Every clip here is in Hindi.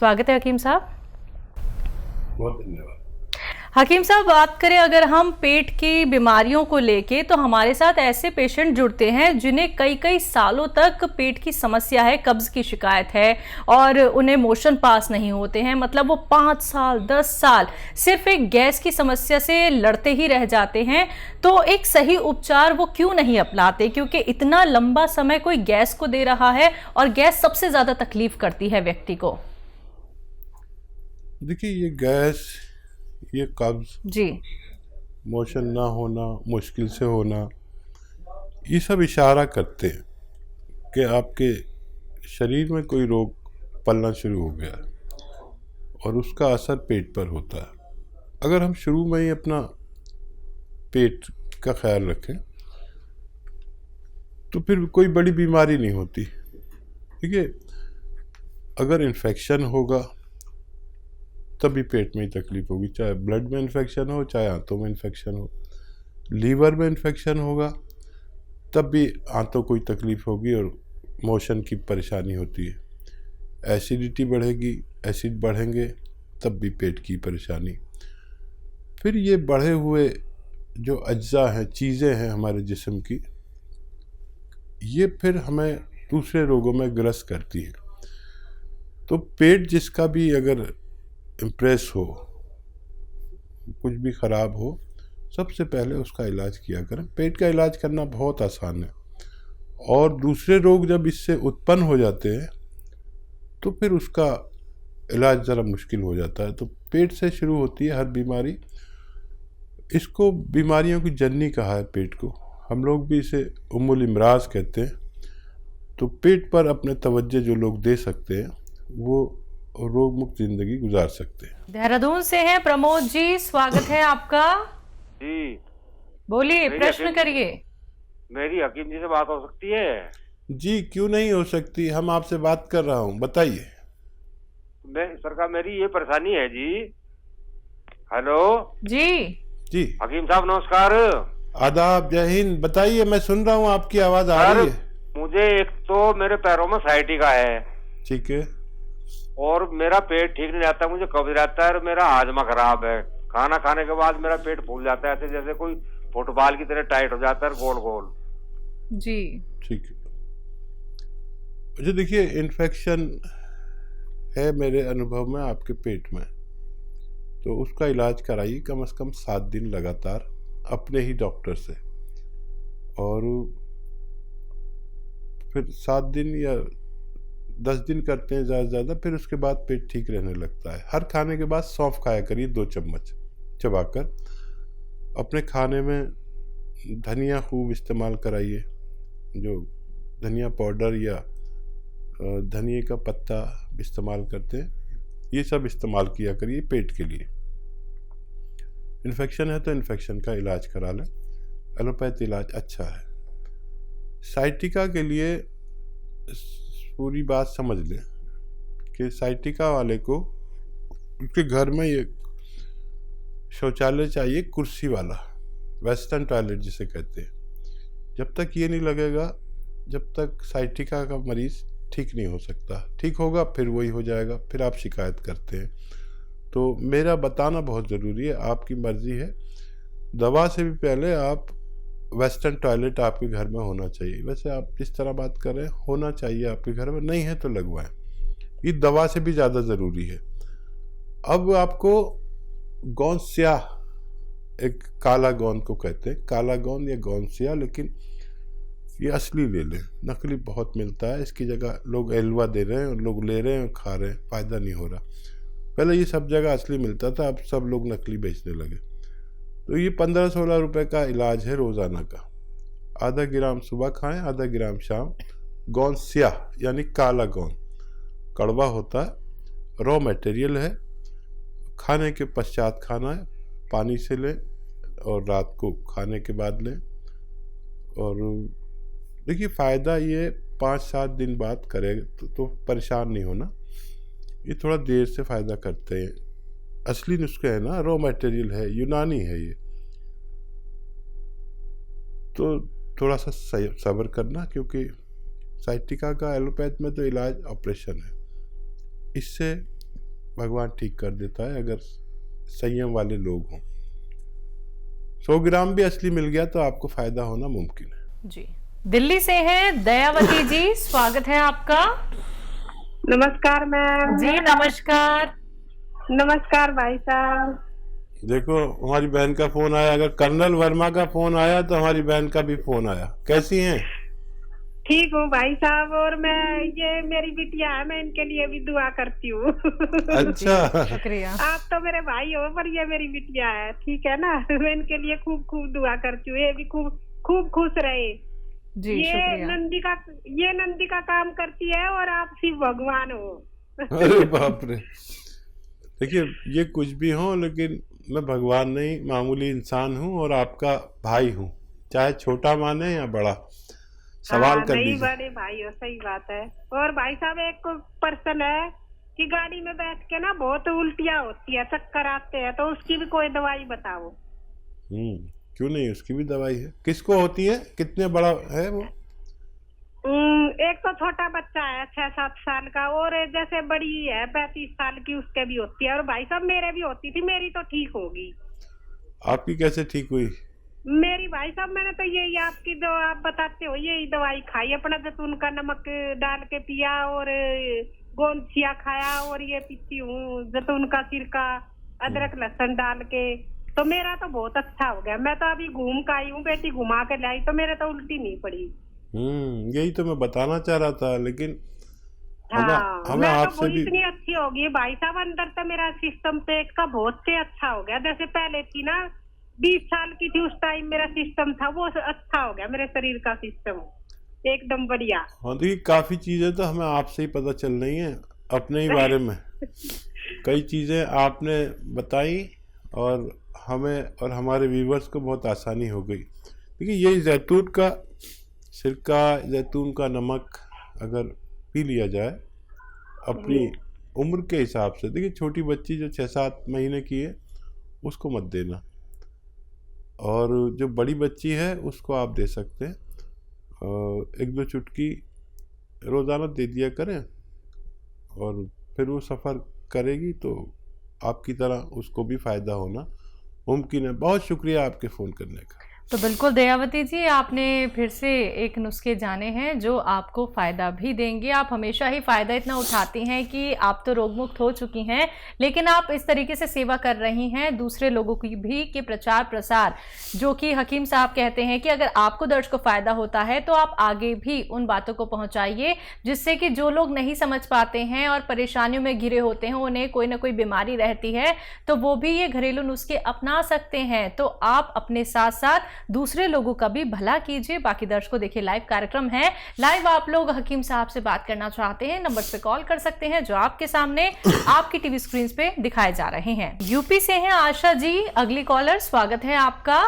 स्वागत है हकीम साहब। बहुत धन्यवाद। हकीम साहब, बात करें अगर हम पेट की बीमारियों को लेके, तो हमारे साथ ऐसे पेशेंट जुड़ते हैं जिन्हें कई कई सालों तक पेट की समस्या है, कब्ज की शिकायत है और उन्हें मोशन पास नहीं होते हैं। मतलब वो 5 साल 10 साल सिर्फ एक गैस की समस्या से लड़ते ही रह जाते हैं। तो एक सही उपचार वो क्यों नहीं अपनाते? क्योंकि इतना लंबा समय कोई गैस को दे रहा है और गैस सबसे ज्यादा तकलीफ करती है व्यक्ति को। देखिए, ये गैस, ये कब्ज, जी, मोशन ना होना, मुश्किल से होना, ये सब इशारा करते हैं कि आपके शरीर में कोई रोग पलना शुरू हो गया और उसका असर पेट पर होता है। अगर हम शुरू में ही अपना पेट का ख्याल रखें तो फिर कोई बड़ी बीमारी नहीं होती। देखिए, अगर इन्फेक्शन होगा तभी पेट में ही तकलीफ होगी, चाहे ब्लड में इन्फेक्शन हो, चाहे आंतों में इन्फेक्शन हो। लीवर में इन्फेक्शन होगा तब भी आंतों को ही तकलीफ होगी और मोशन की परेशानी होती है। एसिडिटी बढ़ेगी, एसिड बढ़ेंगे तब भी पेट की परेशानी। फिर ये बढ़े हुए जो अज्जा हैं, चीज़ें हैं हमारे जिस्म की, ये फिर हमें दूसरे रोगों में ग्रस्त करती है। तो पेट जिसका भी अगर इम्प्रेस हो, कुछ भी ख़राब हो, सबसे पहले उसका इलाज किया करें। पेट का इलाज करना बहुत आसान है और दूसरे रोग जब इससे उत्पन्न हो जाते हैं तो फिर उसका इलाज ज़रा मुश्किल हो जाता है। तो पेट से शुरू होती है हर बीमारी। इसको बीमारियों की जननी कहा है पेट को। हम लोग भी इसे उम्मुल इमराज कहते हैं। तो पेट पर अपने तवज्जो जो लोग दे सकते हैं वो रोग मुक्त जिंदगी गुजार सकते हैं। देहरादून से हैं प्रमोद जी, स्वागत है आपका। जी, बोलिए, प्रश्न करिए। मेरी हकीम जी से बात हो सकती है? जी, क्यों नहीं हो सकती, हम आपसे बात कर रहा हूँ, बताइए। सरकार, मेरी ये परेशानी है जी। हेलो जी जी, हकीम साहब, नमस्कार। आदाब, जय हिंद। बताइए, मैं सुन रहा हूँ, आपकी आवाज़ आ रही है। मुझे एक तो मेरे पैरों में साइटिका है, ठीक है। और मेरा पेट ठीक नहीं रहता, मुझे कब्ज रहता है और मेरा हाजमा खराब है। खाना खाने के बाद मेरा पेट फूल जाता है, ऐसे जैसे कोई फुटबॉल की तरह टाइट हो जाता है, गोल गोल। जी, ठीक है। अच्छा, देखिए, इन्फेक्शन है मेरे अनुभव में आपके पेट में, तो उसका इलाज कराइए कम से कम 7 दिन लगातार अपने ही डॉक्टर से। और फिर 7 दिन या 10 दिन करते हैं ज़्यादा से ज़्यादा, फिर उसके बाद पेट ठीक रहने लगता है। हर खाने के बाद सौंफ खाया करिए 2 चम्मच चबाकर। अपने खाने में धनिया खूब इस्तेमाल कराइए, जो धनिया पाउडर या धनिया का पत्ता इस्तेमाल करते हैं, ये सब इस्तेमाल किया करिए पेट के लिए। इन्फेक्शन है तो इन्फेक्शन का इलाज करा लें, एलोपैथ इलाज अच्छा है। साइटिका के लिए पूरी बात समझ लें कि साइटिका वाले को उसके घर में ये शौचालय चाहिए कुर्सी वाला, वेस्टर्न टॉयलेट जिसे कहते हैं। जब तक ये नहीं लगेगा, जब तक साइटिका का मरीज़ ठीक नहीं हो सकता। ठीक होगा फिर वही हो जाएगा, फिर आप शिकायत करते हैं। तो मेरा बताना बहुत ज़रूरी है, आपकी मर्ज़ी है। दवा से भी पहले आप वेस्टर्न टॉयलेट आपके घर में होना चाहिए। वैसे आप जिस तरह बात कर रहे हैं, होना चाहिए आपके घर में, नहीं है तो लगवाएं। ये दवा से भी ज़्यादा ज़रूरी है। अब आपको गोंद स्याह, एक काला गोंद को कहते हैं, काला गोंद या गोंद स्याह, लेकिन ये असली ले लें, नकली बहुत मिलता है। इसकी जगह लोग एलवा दे रहे हैं और लोग ले रहे हैं और खा रहे हैं, फ़ायदा नहीं हो रहा। पहले ये सब जगह असली मिलता था, अब सब लोग नकली बेचने लगे। तो ये 15-16 रुपए का इलाज है रोज़ाना का। आधा ग्राम सुबह खाएं, आधा ग्राम शाम। गोंद स्याह यानी काला गोंद, कड़वा होता है, रॉ मटेरियल है, खाने के पश्चात खाना है, पानी से लें और रात को खाने के बाद लें। और देखिए, फ़ायदा ये 5-7 दिन बाद करेगा तो परेशान नहीं होना। ये थोड़ा देर से फ़ायदा करते हैं। असली नुस्खे है ना, रॉ मटेरियल है, यूनानी है ये। तो थोड़ा सा सब्र करना, क्योंकि साइटिका का एलोपैथ में तो इलाज ऑपरेशन है। इससे भगवान ठीक कर देता है अगर संयम वाले लोग हों। 100 ग्राम भी असली मिल गया तो आपको फायदा होना मुमकिन है। जी, दिल्ली से हैं दयावती जी, स्वागत है आपका। नमस्कार मैम। जी नमस्कार। नमस्कार भाई साहब। देखो हमारी बहन का फोन आया, अगर कर्नल वर्मा का फोन आया तो हमारी बहन का भी फोन आया। कैसी हैं? ठीक हूँ भाई साहब, और मैं ये मेरी बिटिया है, मैं इनके लिए भी दुआ करती हूँ। अच्छा, शुक्रिया। आप तो मेरे भाई हो पर ये मेरी बिटिया है, ठीक है ना। मैं इनके लिए खूब खूब दुआ करती हूँ, ये भी खूब खूब खुश रहे। जी ये शुक्रिया। नंदी का काम करती है और आप शिव भगवान हो। अरे बाप रे। देखिए ये कुछ भी हो लेकिन मैं भगवान नहीं, मामूली इंसान हूँ और आपका भाई हूँ, चाहे छोटा माने या बड़ा। सवाल कर नहीं लीजिए। बड़े भाई हो, सही बात है। और भाई साहब एक पर्सन है कि गाड़ी में बैठ के ना बहुत उल्टियाँ होती है, चक्कर आते हैं, तो उसकी भी कोई दवाई बताओ। क्यों नहीं, उसकी भी दवाई है। किसको होती है, कितने बड़ा है वो? एक तो छोटा बच्चा है 6-7 साल का, और जैसे बड़ी है 35 साल की, उसके भी होती है। और भाई साहब मेरे भी होती थी, मेरी तो ठीक होगी। आपकी कैसे ठीक हुई? मेरी भाई साहब मैंने तो यही आपकी जो आप बताते हो यही दवाई खाई, अपना जैतून का नमक डाल के पिया और गोंदछिया खाया, और ये पीती हूँ जैतून का सिरका, अदरक लहसुन डाल के, तो मेरा तो बहुत अच्छा हो गया। मैं तो अभी घूम के आई हूँ, बेटी घुमा के लाई, तो मेरे तो उल्टी नहीं पड़ी। यही तो मैं बताना चाह रहा था, लेकिन हमें मैं तो आपसे भी इतनी अच्छी होगी भाई साहब, अंदर तो मेरा सिस्टम पेट का बहुत से अच्छा हो गया। जैसे पहले थी ना 20 साल की थी, उस टाइम मेरा सिस्टम था वो अच्छा हो गया, मेरे शरीर का सिस्टम एकदम बढ़िया। हाँ देखिए, काफी चीजें तो हमें आपसे ही पता चल रही हैं अपने ही बारे में। कई चीजें आपने बताई और हमें और हमारे व्यूवर्स को बहुत आसानी हो गई। देखिए ये जैतून का सिरका, जैतून का नमक अगर पी लिया जाए अपनी उम्र के हिसाब से, देखिए छोटी बच्ची जो 6-7 महीने की है उसको मत देना, और जो बड़ी बच्ची है उसको आप दे सकते हैं। 1-2 चुटकी रोज़ाना दे दिया करें, और फिर वो सफ़र करेगी तो आपकी तरह उसको भी फ़ायदा होना मुमकिन है। बहुत शुक्रिया आपके फ़ोन करने का। तो बिल्कुल दयावती जी, आपने फिर से एक नुस्खे जाने हैं जो आपको फ़ायदा भी देंगे। आप हमेशा ही फ़ायदा इतना उठाती हैं कि आप तो रोग मुक्त हो चुकी हैं, लेकिन आप इस तरीके से सेवा कर रही हैं दूसरे लोगों की भी कि प्रचार प्रसार, जो कि हकीम साहब कहते हैं कि अगर आपको दर्द को फ़ायदा होता है तो आप आगे भी उन बातों को पहुँचाइए, जिससे कि जो लोग नहीं समझ पाते हैं और परेशानियों में घिरे होते हैं, उन्हें कोई ना कोई बीमारी रहती है, तो वो भी ये घरेलू नुस्खे अपना सकते हैं। तो आप अपने साथ साथ दूसरे लोगों का भी भला कीजिए। बाकी दर्शकों देखिए, लाइव कार्यक्रम है, लाइव आप लोग हकीम साहब से बात करना चाहते हैं, नंबर पे कॉल कर सकते हैं जो आपके सामने आपकी टीवी स्क्रीन पे दिखाए जा रहे हैं। यूपी से हैं आशा जी अगली कॉलर, स्वागत है आपका।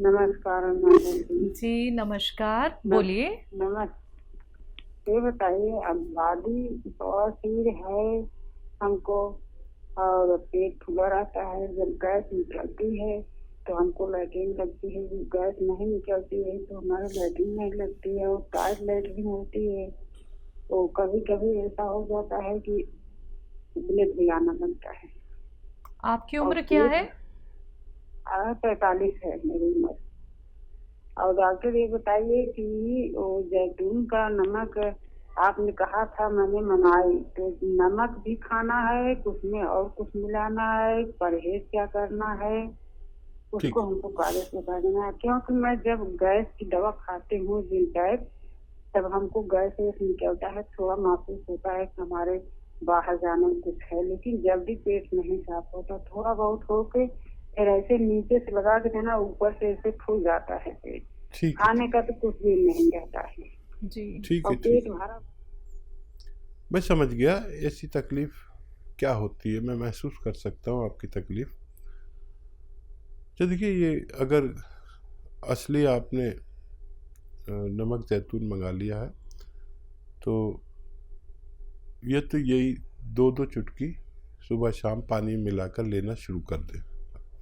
नमस्कार जी नमस्कार, बोलिए। नमस्ते। ये बताइए, अब बॉडी बवासीर है हमको, और पेट फूला रहता है, जब गैस निकलती है तो हमको लैट्रिन लगती है, जब गैस नहीं निकलती है तो हमारे लैट्रिन नहीं लगती है, और टाइट लैट्रिन होती है। तो कभी कभी ऐसा हो जाता है कि ब्लड भी आना बनता है। आपकी उम्र क्या है? 45 है मेरी उम्र। और डॉक्टर ये बताइए कि वो जैतून का नमक आपने कहा था, मैंने मंगाई, तो नमक भी खाना है, उसमें और कुछ मिलाना है, परहेज क्या करना है उसको हमको कागज बता देना है। क्योंकि मैं जब गैस की दवा खाती हूँ जिनटैक, तब हमको गैस निकलता है, थोड़ा महसूस होता है कि हमारे बाहर जाने में कुछ है, लेकिन जब भी पेट नहीं साफ होता, थोड़ा बहुत होके फिर ऐसे नीचे से लगा के देना, ऊपर से ऐसे फूल जाता है पेट। खाने का तो कुछ भी नहीं रहता है जी। ठीक है, पेट भरा। मैं समझ गया ऐसी तकलीफ क्या होती है, मैं महसूस कर सकता हूँ आपकी तकलीफ। तो देखिए, ये अगर असली आपने नमक जैतून मंगा लिया है तो ये तो यही 2-2 चुटकी सुबह शाम पानी मिलाकर लेना शुरू कर दें,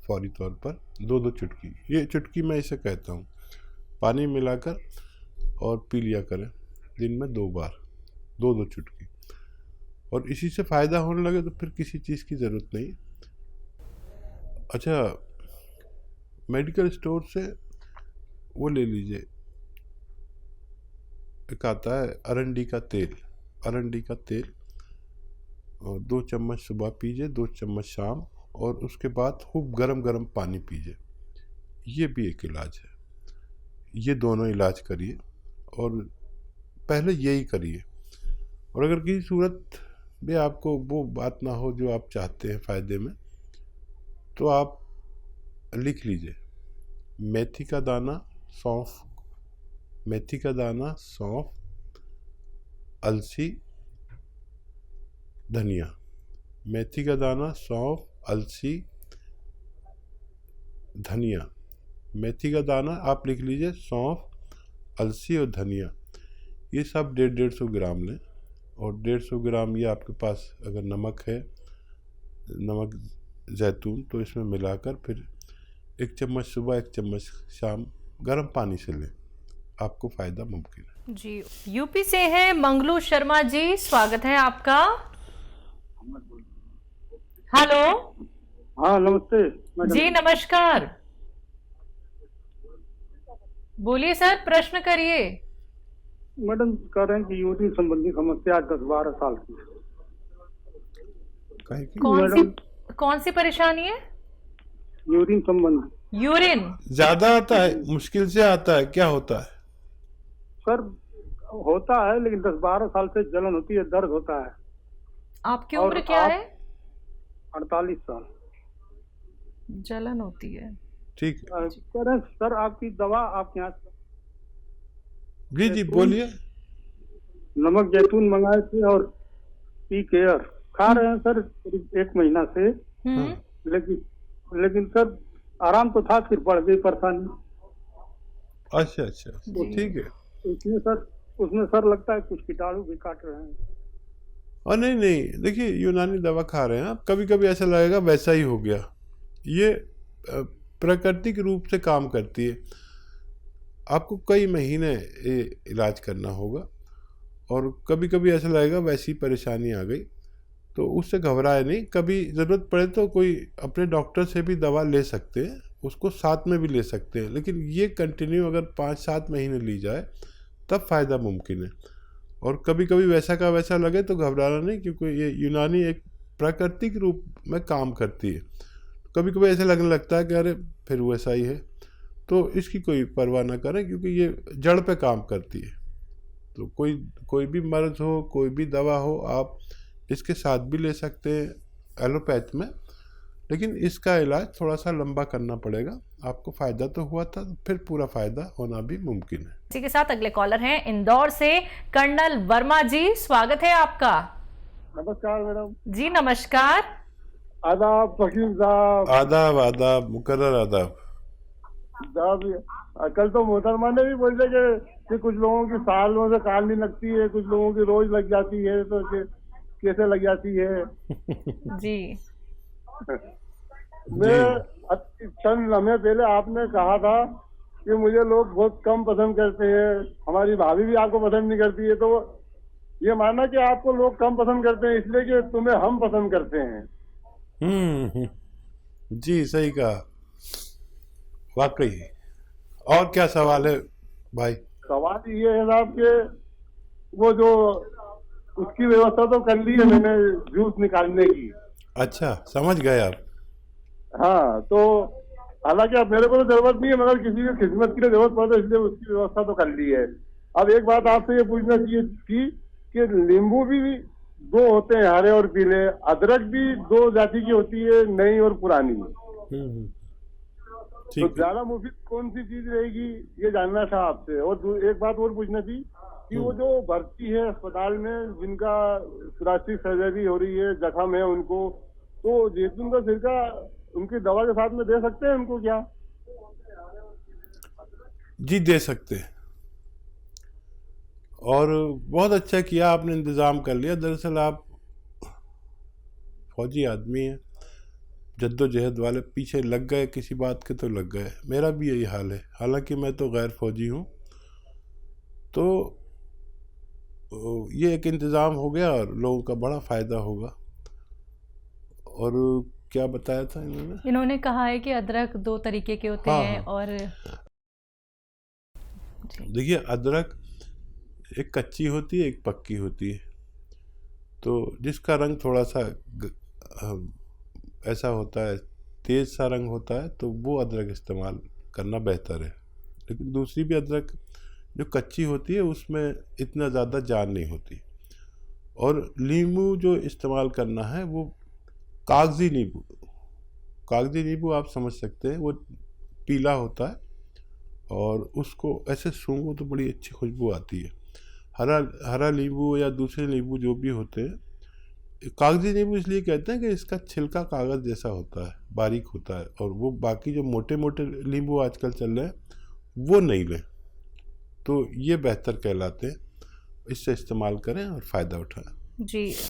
फौरी तौर पर 2-2 चुटकी। ये चुटकी मैं इसे कहता हूँ, पानी मिलाकर और पी लिया करें दिन में 2 बार, 2-2 चुटकी। और इसी से फ़ायदा होने लगे तो फिर किसी चीज़ की ज़रूरत नहीं। अच्छा, मेडिकल स्टोर से वो ले लीजिए, एक आता है अरंडी का तेल, अरंडी का तेल, और 2 चम्मच सुबह पीजिए, 2 चम्मच शाम, और उसके बाद खूब गरम गरम पानी पीजिए। ये भी एक इलाज है। ये दोनों इलाज करिए, और पहले यही करिए। और अगर किसी सूरत में आपको वो बात ना हो जो आप चाहते हैं फ़ायदे में, तो आप लिख लीजिए मेथी का दाना, सौंफ, मेथी का दाना, सौंफ, अलसी, धनिया। मेथी का दाना, सौंफ, अलसी, धनिया। मेथी का दाना आप लिख लीजिए, सौंफ, अलसी और धनिया, ये सब 150-150 ग्राम लें। और 150 ग्राम ये आपके पास अगर नमक है, नमक जैतून, तो इसमें मिलाकर फिर 1 चम्मच सुबह 1 चम्मच शाम गर्म पानी से लें, आपको फ़ायदा मुमकिन है। जी, यूपी से हैं मंगलू शर्मा जी, स्वागत है आपका। हेलो। हाँ नमस्ते मैडम। जी नमस्कार, बोलिए सर, प्रश्न करिए। मैडम कह रहे हैं कि यूरिन संबंधी समस्या 10-12 साल की है। काहे की? कौन सी परेशानी है? यूरिन संबंधी। यूरिन ज़्यादा आता है, मुश्किल से आता है, क्या होता है? सर होता है, लेकिन 10-12 साल से जलन होती है, दर्द होता है। आपकी और उम्र क्या है? 48 साल। जलन होती है, ठीक है कह रहे हैं सर आपकी दवा आपके यहाँ जी जी बोलिए। नमक जैतून मंगाए थे और पी केयर खा रहे हैं सर करीब 1 महीना से, लेकिन सर आराम तो था, फिर बढ़ गई परेशानी। अच्छा अच्छा, तो ठीक है। उसमें सर लगता है कुछ कीटाणु भी काट रहे हैं। और नहीं नहीं, देखिए यूनानी दवा खा रहे हैं आप, कभी कभी ऐसा लगेगा वैसा ही हो गया। ये प्राकृतिक रूप से काम करती है। आपको कई महीने इलाज करना होगा, और कभी कभी ऐसा लगेगा वैसी परेशानी आ गई, तो उससे घबराए नहीं। कभी ज़रूरत पड़े तो कोई अपने डॉक्टर से भी दवा ले सकते हैं, उसको साथ में भी ले सकते हैं, लेकिन ये कंटिन्यू अगर 5-7 महीने ली जाए तब फ़ायदा मुमकिन है। और कभी कभी वैसा का वैसा लगे तो घबराना नहीं, क्योंकि ये यूनानी एक प्राकृतिक रूप में काम करती है। कभी कभी ऐसा लगने लगता है कि अरे फिर वैसा ही है, तो इसकी कोई परवाह ना करें, क्योंकि ये जड़ पे काम करती है। तो कोई भी मर्ज हो, कोई भी दवा हो, आप इसके साथ भी ले सकते हैं एलोपैथ में, लेकिन इसका इलाज थोड़ा सा लंबा करना पड़ेगा। आपको फ़ायदा तो हुआ था, फिर पूरा फ़ायदा होना भी मुमकिन है। इसी के साथ अगले कॉलर हैं इंदौर से कर्नल वर्मा जी, स्वागत है आपका। नमस्कार मैडम। जी नमस्कार। आदाब फकीर साहब। आदाब आदाब, मुकर्रर आदाब। कल तो मोहतरमा ने भी बोले कि कुछ लोगों की सालों से काल नहीं लगती है, कुछ लोगों की रोज लग जाती है, तो कैसे लग जाती है? जी मैं चंद लम्हे पहले आपने कहा था कि मुझे लोग बहुत कम पसंद करते हैं, हमारी भाभी भी आपको पसंद नहीं करती है, तो ये माना कि आपको लोग कम पसंद करते हैं इसलिए कि तुम्हें हम पसंद करते हैं। जी सही कहा, वाकई। और क्या सवाल है भाई? सवाल ये है साहब कि वो जो उसकी व्यवस्था तो कर ली है मैंने, जूस निकालने की। अच्छा, समझ गए आप। हाँ, तो हालांकि अब मेरे को तो जरूरत नहीं है, मगर किसी की खिदमत की जरूरत पड़े, इसलिए उसकी व्यवस्था तो कर ली है। अब एक बात आपसे ये पूछना चाहिए थी कि नींबू भी 2 होते हैं, हरे और पीले, अदरक भी 2 जाति की होती है, नई और पुरानी। तो ज्यादा मुफीद कौन सी चीज रहेगी, ये जानना था आपसे। और एक बात और पूछना थी कि वो जो भर्ती है अस्पताल में, जिनका प्लास्टिक सर्जरी हो रही है, जख्म है उनको, तो जैतून का सिरका उनकी दवा के साथ में दे सकते हैं उनको क्या? जी दे सकते हैं, और बहुत अच्छा किया आपने, इंतज़ाम कर लिया। दरअसल आप फौजी आदमी हैं, जद्दोजहद वाले, पीछे लग गए किसी बात के तो लग गए। मेरा भी यही हाल है, हालांकि मैं तो गैर फौजी हूँ। तो ये एक इंतज़ाम हो गया और लोगों का बड़ा फ़ायदा होगा। और क्या बताया था इन्होंने? इन्होंने कहा है कि अदरक 2 तरीके के होते हाँ, हैं हाँ। और जी। देखिए, अदरक एक कच्ची होती है, एक पक्की होती है। तो जिसका रंग थोड़ा सा ऐसा होता है, तेज सा रंग होता है, तो वो अदरक इस्तेमाल करना बेहतर है। लेकिन दूसरी भी अदरक जो कच्ची होती है उसमें इतना ज़्यादा जान नहीं होती। और नींबू जो इस्तेमाल करना है वो कागजी नींबू आप समझ सकते हैं, वो पीला होता है और उसको ऐसे सूंघो तो बड़ी अच्छी खुशबू आती है। हरा नींबू या दूसरे नींबू जो भी होते हैं, कागजी नींबू इसलिए कहते हैं कि इसका छिलका कागज़ जैसा होता है, बारीक होता है, और वो बाकी जो मोटे मोटे नींबू आजकल चल रहे हैं वो नहीं लें, तो ये बेहतर कहलाते हैं। इससे इस्तेमाल करें और फ़ायदा उठाएं। जी।